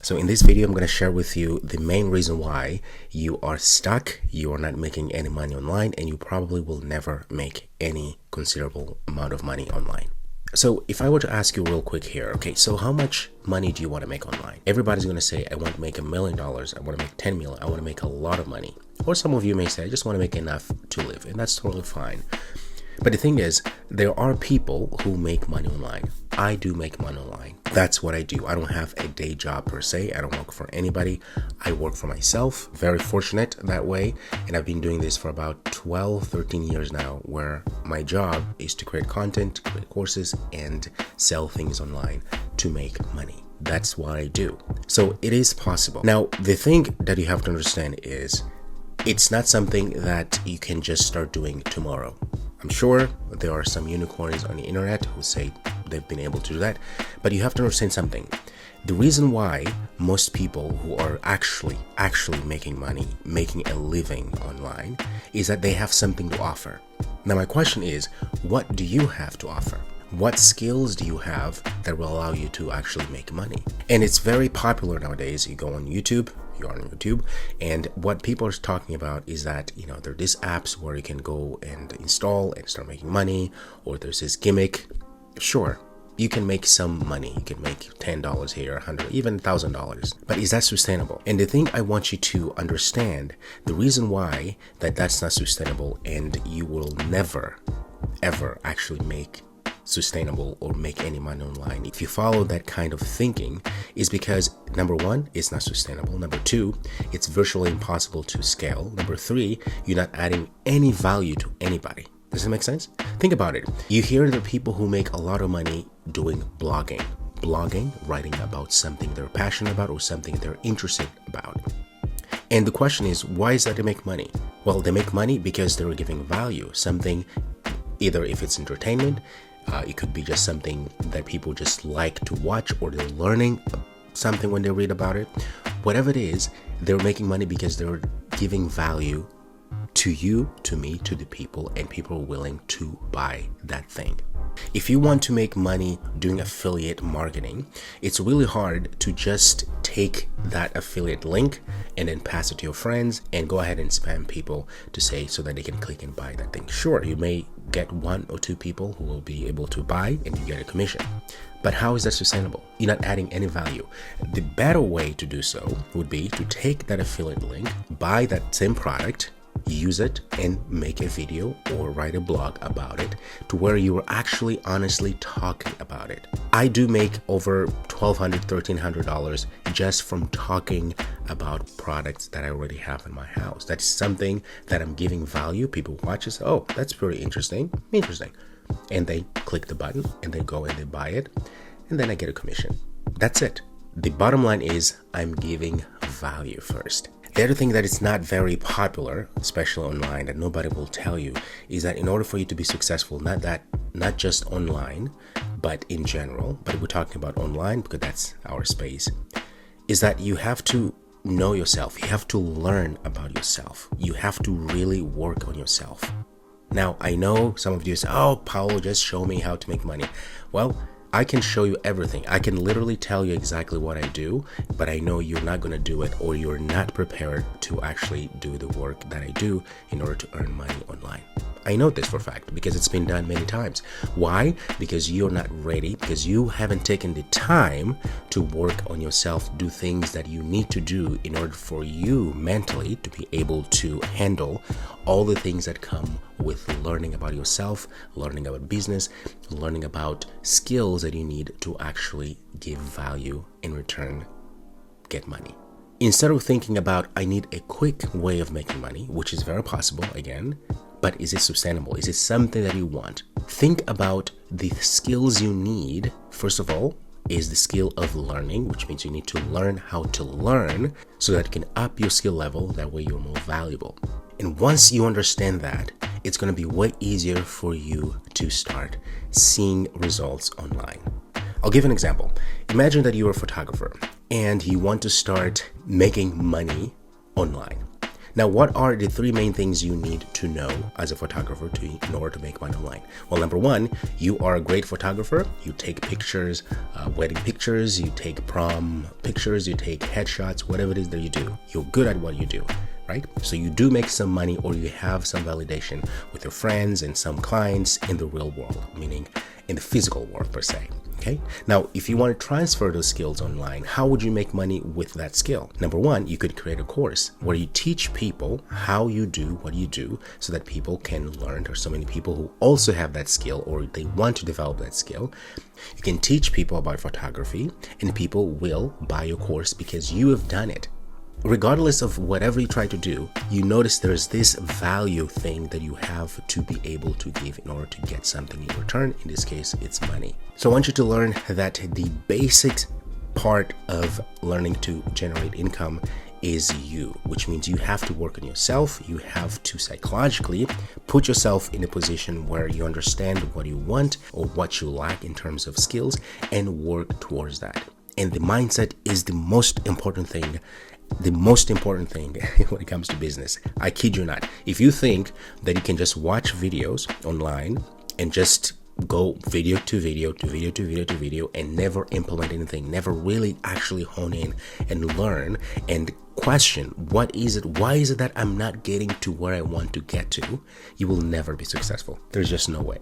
So in this video, I'm going to share with you the main reason why you are stuck, you are not making any money online, and you probably will never make any considerable amount of money online. So if I were to ask you real quick here, okay, so how much money do you want to make online? Everybody's going to say, I want to make $1 million, I want to make 10 million, I want to make a lot of money. Or some of you may say, I just want to make enough to live, and that's totally fine. But the thing is, there are people who make money online. I do make money online. That's what I do. I don't have a day job per se. I don't work for anybody. I work for myself. Very fortunate that way. And I've been doing this for about 12, 13 years now, where my job is to create content, create courses, and sell things online to make money. That's what I do. So it is possible. Now, the thing that you have to understand is it's not something that you can just start doing tomorrow. I'm sure there are some unicorns on the internet who say they've been able to do that, but you have to understand something. The reason why most people who are actually making money, making a living online, is that they have something to offer. Now my question is, what do you have to offer? What skills do you have that will allow you to actually make money? And it's very popular nowadays. You go on YouTube, you're on YouTube, and what people are talking about is that, there are these apps where you can go and install and start making money, or there's this gimmick. Sure, you can make some money. You can make $10 here, $100, even $1,000. But is that sustainable? And the thing I want you to understand, the reason why that's not sustainable and you will never, ever actually make sustainable or make any money online if you follow that kind of thinking is because, number one, it's not sustainable. Number two, it's virtually impossible to scale. Number three, you're not adding any value to anybody. Does that make sense? Think about it. You hear the people who make a lot of money doing blogging, writing about something they're passionate about or something they're interested about. And the question is, why is that they make money? Well, they make money because they're giving value, something, either if it's entertainment, it could be just something that people just like to watch, or they're learning something when they read about it. Whatever it is, they're making money because they're giving value to you, to me, to the people, and people are willing to buy that thing. If you want to make money doing affiliate marketing, it's really hard to just take that affiliate link and then pass it to your friends and go ahead and spam people to say so that they can click and buy that thing. Sure, you may get 1 or 2 people who will be able to buy and you get a commission. But how is that sustainable? You're not adding any value. The better way to do so would be to take that affiliate link, buy that same product, use it, and make a video or write a blog about it to where you are actually honestly talking about it. I do make over $1,200, $1,300 just from talking about products that I already have in my house. That's something that I'm giving value. People watch and say, oh, that's pretty interesting. And they click the button and they go and they buy it. And then I get a commission. That's it. The bottom line is I'm giving value first. The other thing that is not very popular, especially online, that nobody will tell you, is that in order for you to be successful, not just online, but in general, but we're talking about online because that's our space, is that you have to know yourself. You have to learn about yourself. You have to really work on yourself. Now, I know some of you say, oh, Paulo, just show me how to make money. Well, I can show you everything. I can literally tell you exactly what I do, but I know you're not going to do it, or you're not prepared to actually do the work that I do in order to earn money online. I know this for a fact because it's been done many times. Why? Because you're not ready, because you haven't taken the time to work on yourself, do things that you need to do in order for you mentally to be able to handle all the things that come with learning about yourself, learning about business, learning about skills that you need to actually give value in return, get money. Instead of thinking about, I need a quick way of making money, which is very possible again, but is it sustainable? Is it something that you want? Think about the skills you need. First of all, is the skill of learning, which means you need to learn how to learn so that you can up your skill level. That way you're more valuable. And once you understand that, it's going to be way easier for you to start seeing results online. I'll give an example. Imagine that you're a photographer and you want to start making money online. Now, what are the three main things you need to know as a photographer in order to make money online? Well, number one, you are a great photographer. You take pictures, wedding pictures, you take prom pictures, you take headshots, whatever it is that you do. You're good at what you do, right? So you do make some money, or you have some validation with your friends and some clients in the real world, meaning in the physical world per se. Okay. Now, if you want to transfer those skills online, how would you make money with that skill? Number one, you could create a course where you teach people how you do what you do so that people can learn. There's so many people who also have that skill, or they want to develop that skill. You can teach people about photography, and people will buy your course because you have done it. Regardless of whatever you try to do, you notice there's this value thing that you have to be able to give in order to get something in return. In this case, it's money. So I want you to learn that the basic part of learning to generate income is you, which means you have to work on yourself. You have to psychologically put yourself in a position where you understand what you want or what you lack in terms of skills and work towards that. And the mindset is the most important thing. The most important thing when it comes to business. I kid you not. If you think that you can just watch videos online and just go video to video to video to video to video and never implement anything, never really actually hone in and learn and question why is it that I'm not getting to where I want to get to, you will never be successful. There's just no way.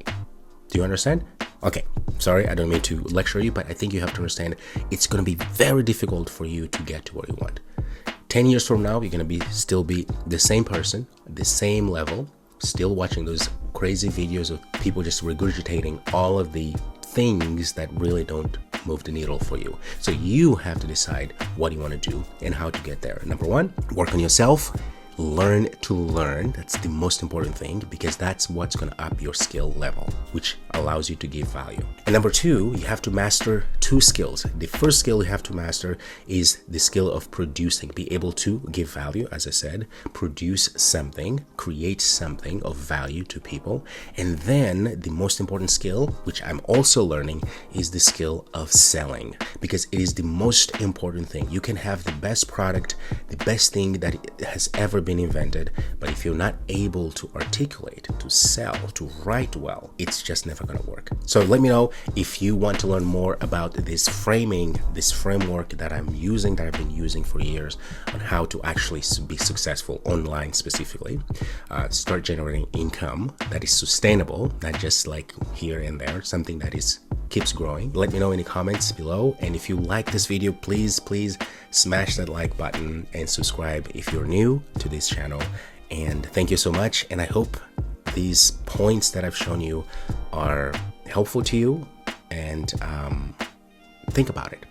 Do you understand? Okay, sorry, I don't mean to lecture you, but I think you have to understand it's going to be very difficult for you to get to where you want. 10 years from now, you're going to still be the same person, the same level, still watching those crazy videos of people just regurgitating all of the things that really don't move the needle for you. So you have to decide what you want to do and how to get there. Number one, work on yourself. Learn to learn. That's the most important thing, because that's what's going to up your skill level, which allows you to give value. And number two, you have to master two skills. The first skill you have to master is the skill of producing. Be able to give value, as I said, produce something, create something of value to people. And then the most important skill, which I'm also learning, is the skill of selling, because it is the most important thing. You can have the best product, the best thing that has ever been invented, but if you're not able to articulate, to sell, to write well, it's just never going to work. So let me know if you want to learn more about this framework that I've been using for years on how to actually be successful online specifically, start generating income that is sustainable, not just like here and there, something that keeps growing. Let me know in the comments below, and if you like this video, please smash that like button and subscribe if you're new to this channel. And thank you so much, and I hope these points that I've shown you are helpful to you, and think about it.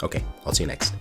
Okay, I'll see you next.